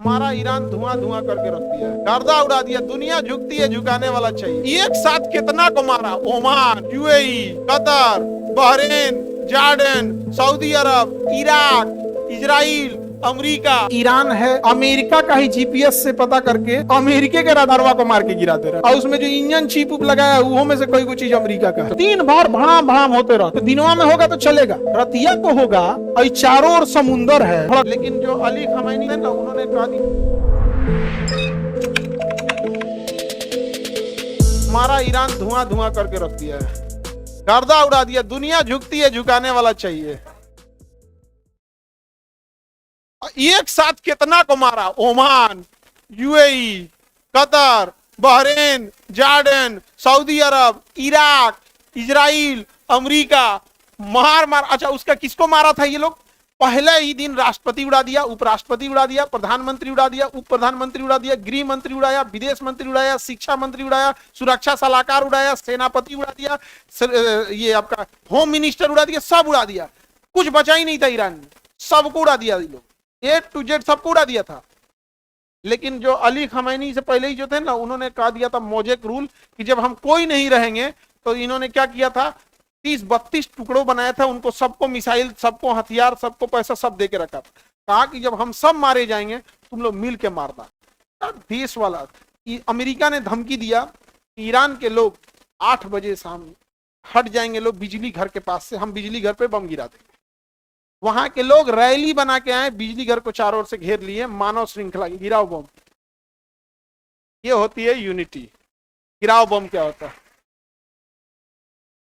हमारा ईरान धुआं धुआं करके रख दिया है, गर्दा उड़ा दिया। दुनिया झुकती है, झुकाने वाला चाहिए। एक साथ कितना को मारा? Oman, UAE, Qatar, Bahrain, Jordan, Saudi Arab, Iraq, Israel, America. Iran है अमेरिका का ही जीपीएस से पता करके अमेरिका के रडारवा को मार के गिरा दे रहा है। और उसमें जो इंजन चिप उप लगाया है वो में से कोई चीज अमेरिका का है। दिन भर भाम भाम होते रहो। तो दिनवा में होगा तो चलेगा, रतिया को होगा। और चारों ओर समुंदर है। लेकिन जो अली खमैनी है ना, उन्होंने कहा हमारा ईरान धुआं धुआं करके रख दिया है, गर्दा उड़ा दिया। दुनिया झुकती है, झुकाने वाला चाहिए। एक साथ कितना को मारा? Oman, UAE, Qatar, Bahrain, Jordan, Saudi Arab, Iraq, Israel, America. मार मार। अच्छा, उसका किसको मारा था ये लोग? पहले ही दिन राष्ट्रपति उड़ा दिया, उपराष्ट्रपति उड़ा दिया, प्रधानमंत्री उड़ा दिया, उप प्रधानमंत्री उड़ा दिया, गृह मंत्री उड़ाया, विदेश मंत्री उड़ाया, शिक्षा मंत्री उड़ाया, सुरक्षा सलाहकार उड़ाया, सेनापति उड़ा दिया, ये आपका होम मिनिस्टर उड़ा दिया, सब उड़ा दिया। कुछ बचा ही नहीं था ईरान में, सबको उड़ा दिया। ये लोग A to Z सबको उड़ा दिया था। लेकिन जो अली खमैनी से पहले ही जो थे ना, उन्होंने कहा दिया था मोजेक रूल कि जब हम कोई नहीं रहेंगे तो इन्होंने क्या किया था, 30-32 टुकड़ों बनाया था। उनको सबको मिसाइल, सबको हथियार, सबको पैसा सब दे के रखा था। कहा कि जब हम सब मारे जाएंगे तुम लोग मिल के मारना। देश वाला अमेरिका ने धमकी दिया कि ईरान के लोग 8 बजे शाम हट जाएंगे लोग बिजली घर के पास से, हम बिजली घर पे बम गिरा देंगे। वहां के लोग रैली बना के आए, बिजली घर को चारों ओर से घेर लिए, मानव श्रृंखला, गिराओ बम। ये होती है यूनिटी। गिराओ बम क्या होता है?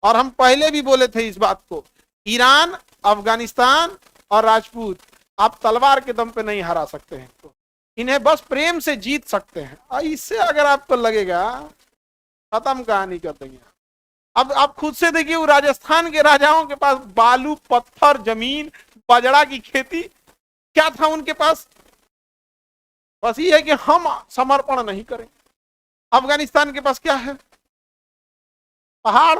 और हम पहले भी बोले थे इस बात को, ईरान, अफगानिस्तान और राजपूत आप तलवार के दम पे नहीं हरा सकते हैं, तो इन्हें बस प्रेम से जीत सकते हैं। और इससे अगर आपको लगेगा, खत्म कहानी कर देंगे। अब आप खुद से देखिए, वो राजस्थान के राजाओं के पास बालू, पत्थर, जमीन, बाजरा की खेती, क्या था उनके पास? बस ये है कि हम समर्पण नहीं करेंगे। अफगानिस्तान के पास क्या है? पहाड़,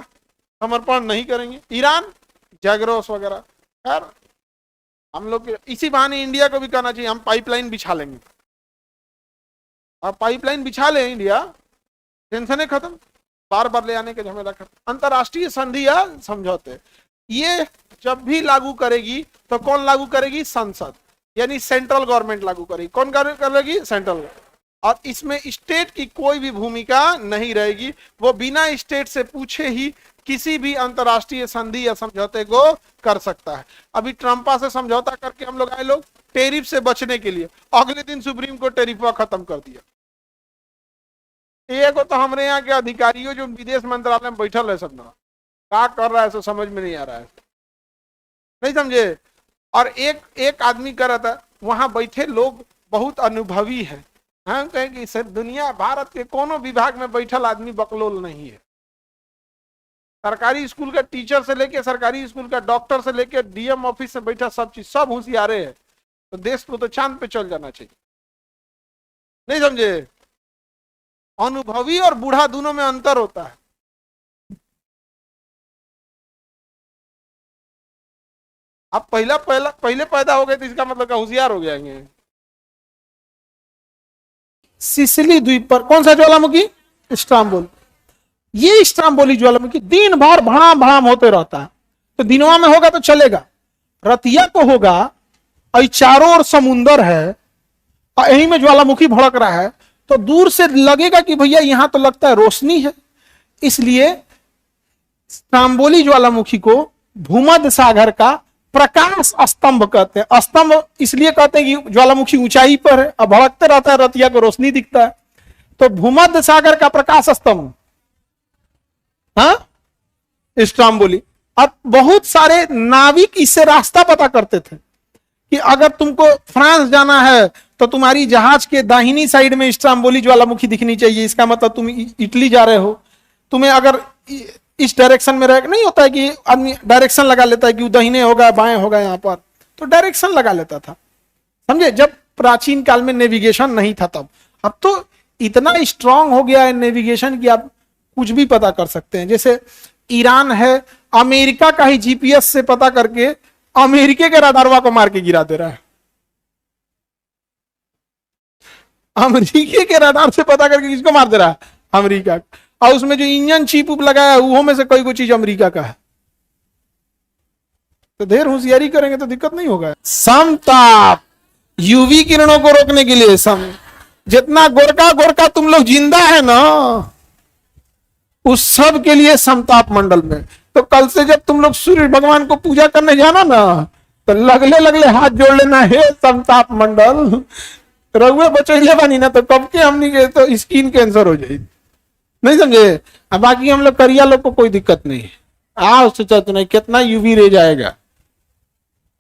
समर्पण नहीं करेंगे। ईरान, जैगरोस वगैरह। खैर, हम लोग इसी बहाने इंडिया को भी कहना चाहिए हम पाइपलाइन बिछा लेंगे। और पाइपलाइन बिछा ले इंडिया, टेंशन है खत्म, बार बार ले आने के झमेला खत्म। अंतरराष्ट्रीय संधि या समझौते ये जब भी लागू करेगी तो कौन लागू करेगी? संसद, यानी सेंट्रल गवर्नमेंट लागू करेगी। कौन करेगी? सेंट्रल। और इसमें स्टेट की कोई भी भूमिका नहीं रहेगी। वो बिना स्टेट से पूछे ही किसी भी अंतरराष्ट्रीय संधि या समझौते को कर सकता है। अभी ट्रंपा से समझौता करके हम लोग आए लोग टेरिफ से बचने के लिए, अगले दिन सुप्रीम कोर्ट टेरिफा खत्म कर दिया। एक तो हमारे यहाँ के अधिकारियों जो विदेश मंत्रालय में बैठल है, सब ना क्या कर रहा है सो समझ में नहीं आ रहा है, नहीं समझे। और एक आदमी कर रहा था, वहां बैठे लोग बहुत अनुभवी है। हम कहें कि सर दुनिया भारत के कोनो विभाग में बैठल आदमी बकलोल नहीं है। सरकारी स्कूल का टीचर से लेके, सरकारी स्कूल का डॉक्टर से लेके, डीएम ऑफिस से बैठा, सब चीज सब होशियारे है। तो देश को तो चांद पे चल जाना चाहिए, नहीं समझे। अनुभवी और बूढ़ा दोनों में अंतर होता है। आप पहले पैदा हो गए तो इसका मतलब होशियार हो जाएंगे। सिसिली द्वीप पर कौन सा ज्वालामुखी? स्ट्राम्बोल। ये स्ट्राम्बोली ज्वालामुखी दिन भर भाम भाम होते रहता है। तो दिनवा में होगा तो चलेगा, रतिया को होगा। और चारों ओर समुंदर है और यहीं में ज्वालामुखी भड़क रहा है। तो दूर से लगेगा कि भैया यहां तो लगता है रोशनी है। इसलिए स्ट्राम्बोली ज्वालामुखी को भूमध्य सागर का प्रकाश स्तंभ कहते हैं। स्तंभ इसलिए कहते हैं कि ज्वालामुखी ऊंचाई पर है और भड़कते रहता है, रतिया को रोशनी दिखता है। तो भूमध्य सागर का प्रकाश स्तंभ, हाँ, स्ट्राम्बोली। अब बहुत सारे नाविक इससे रास्ता पता करते थे कि अगर तुमको फ्रांस जाना है तो तुम्हारी जहाज के दाहिनी साइड में स्ट्राम्बोली ज्वालामुखी दिखनी चाहिए। इसका मतलब तुम इटली जा रहे हो, तुम्हें अगर इस डायरेक्शन में रह, नहीं होता है कि आदमी डायरेक्शन लगा लेता है कि वो दाहिने होगा बाएं होगा, यहाँ पर तो डायरेक्शन लगा लेता था, समझे। जब प्राचीन काल में नेविगेशन नहीं था तब। अब तो इतना स्ट्रांग हो गया है नेविगेशन कि आप कुछ भी पता कर सकते हैं। जैसे ईरान है अमेरिका का ही जीपीएस से पता करके अमेरिका के रडारवा को मार के गिरा दे रहा है। अमेरिका के रडार से पता करके किसको मार दे रहा है? अमेरिका। और उसमें जो इंजन चिप उप लगाया है वो में से कोई चीज अमेरिका का है। तो देर होशियारी करेंगे तो दिक्कत नहीं होगा। समताप यूवी किरणों को रोकने के लिए जितना गोरका गोरका तुम लोग जिंदा है ना, उस सब के लिए समताप मंडल में। तो कल से जब तुम लोग सूर्य भगवान को पूजा करने जाना ना, तो लगले लगले हाथ जोड़ लेना, हे समताप मंडल रघुए बचैले बनी ना, तो कब के हमनी के तो स्किन कैंसर हो जाए, नहीं समझे। अब बाकी हम लोग करिया लोग को कोई दिक्कत नहीं है। आओ सोचा तो नहीं कितना यूवी रह जाएगा,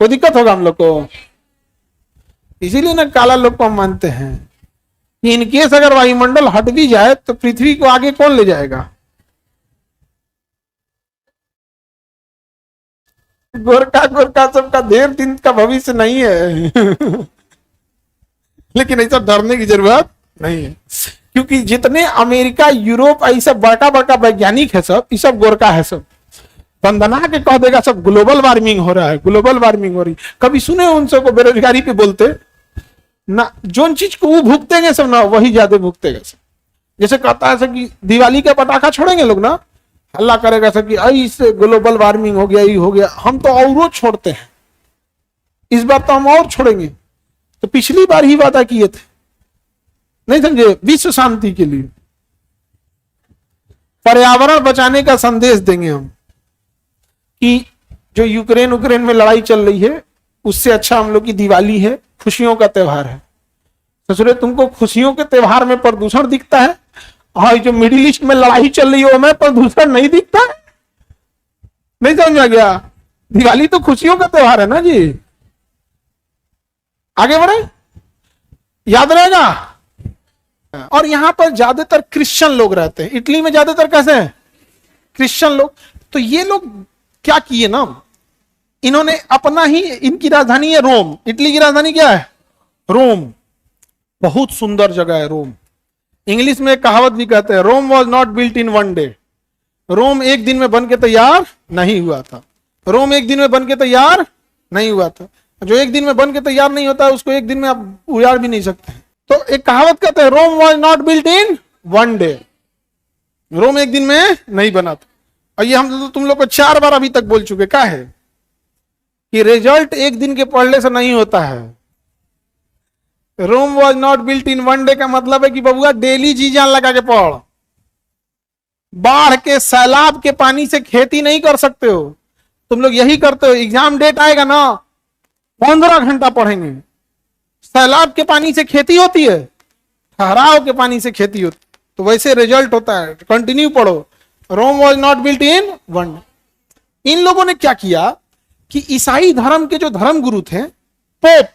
कोई दिक्कत होगा हम लोग को। इसीलिए ना काला लोग को हम मानते हैं कि इनकेस अगर वायुमंडल हट भी जाए तो पृथ्वी को आगे कौन ले जाएगा? गोरखा गोरखा सबका देर दिन का भविष्य नहीं है। लेकिन ऐसा डरने की जरूरत नहीं है, क्योंकि जितने अमेरिका यूरोप ऐसा बड़का बड़का वैज्ञानिक है सब, ये सब गोरखा है सब। वंदना के कह देगा सब ग्लोबल वार्मिंग हो रहा है, ग्लोबल वार्मिंग हो रही। कभी सुने उन सबको बेरोजगारी पे बोलते ना? जो चीज को वो भुगतेंगे सब ना, वही ज्यादा भुगतेगा सब। जैसे कहता है कि दिवाली का पटाखा छोड़ेंगे लोग ना, हल्ला करेगा सब कि इससे ग्लोबल वार्मिंग हो गया, ये हो गया। हम तो और छोड़ते हैं, इस बार तो हम और छोड़ेंगे। तो पिछली बार ही वादा किए थे, नहीं समझे, विश्व शांति के लिए पर्यावरण बचाने का संदेश देंगे हम कि जो यूक्रेन में लड़ाई चल रही है उससे अच्छा हम लोग की दिवाली है, खुशियों का त्योहार है। ससुरे तुमको खुशियों के त्योहार में प्रदूषण दिखता है, और जो मिडिल ईस्ट में लड़ाई चल रही है वो में प्रदूषण नहीं दिखता है? नहीं समझ आ गया? दिवाली तो खुशियों का त्योहार है ना जी। आगे बढ़े, याद रहेगा। और यहां पर ज्यादातर क्रिश्चियन लोग रहते हैं, इटली में ज्यादातर कैसे हैं? क्रिश्चियन लोग। तो ये लोग क्या किए ना, इन्होंने अपना ही, इनकी राजधानी है रोम। इटली की राजधानी क्या है? रोम। बहुत सुंदर जगह है रोम। इंग्लिश में एक कहावत भी कहते हैं, Rome was not built in one day. Rome एक दिन में बन के तैयार नहीं हुआ था। रोम एक दिन में बन के तैयार नहीं हुआ था। जो एक दिन में बन के तैयार नहीं होता उसको एक दिन में आप उजाड़ भी नहीं सकते। तो एक कहावत कहते हैं, Rome was not built in one day. Rome एक दिन में नहीं बना था। और ये हम तुम लोग को 4 बार अभी तक बोल चुके। क्या है कि रिजल्ट एक दिन के पढ़ने से नहीं होता है। Rome was not built in one day का मतलब है कि बबुआ डेली जी जान लगा के पढ़। बाढ़ के सैलाब के पानी से खेती नहीं कर सकते हो। तुम लोग यही करते हो, एग्जाम डेट आएगा ना 15 घंटा पढ़ेंगे। सैलाब के पानी से खेती होती है, ठहराव के पानी से खेती होती है। तो वैसे रिजल्ट होता है, कंटिन्यू पढ़ो। Rome was not built in one day. इन लोगों ने क्या किया कि ईसाई धर्म के जो धर्म गुरु थे, पोप,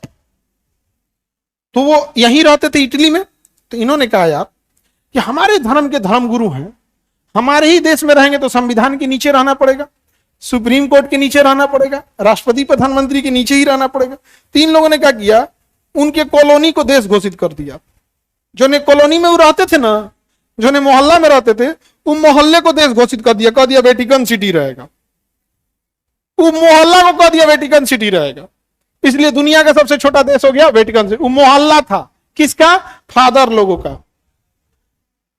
तो वो यहीं रहते थे इटली में। तो इन्होंने कहा यार कि हमारे धर्म के धर्म गुरु हैं, हमारे ही देश में रहेंगे तो संविधान के नीचे रहना पड़ेगा, सुप्रीम कोर्ट के नीचे रहना पड़ेगा, राष्ट्रपति प्रधानमंत्री के नीचे ही रहना पड़ेगा। 3 लोगों ने क्या किया, उनके कॉलोनी को देश घोषित कर दिया। जो ने कॉलोनी में वो रहते थे ना, जो ने मोहल्ला में रहते थे, वो मोहल्ले को देश घोषित कर दिया। कह दिया वेटिकन सिटी रहेगा। वो मोहल्ला को कह दिया वेटिकन सिटी रहेगा। इसलिए दुनिया का सबसे छोटा देश हो गया वेटिकन सिटी। वो मोहल्ला था किसका? फादर लोगों का।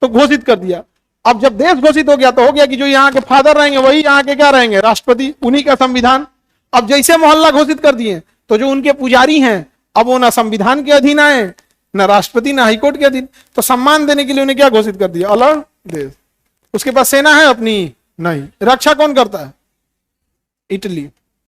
तो घोषित कर दिया। अब जब देश घोषित हो गया तो हो गया कि जो यहाँ के फादर रहेंगे वही यहाँ के क्या रहेंगे? राष्ट्रपति, उन्हीं का संविधान। अब जैसे मोहल्ला घोषित कर दिए तो जो उनके पुजारी हैं अब वो ना संविधान के अधीन आए, ना राष्ट्रपति, ना हाईकोर्ट के अधीन। तो सम्मान देने के लिए उन्हें क्या घोषित कर दिया? अलग देश। उसके पास सेना है अपनी? नहीं। रक्षा कौन करता है? इटली।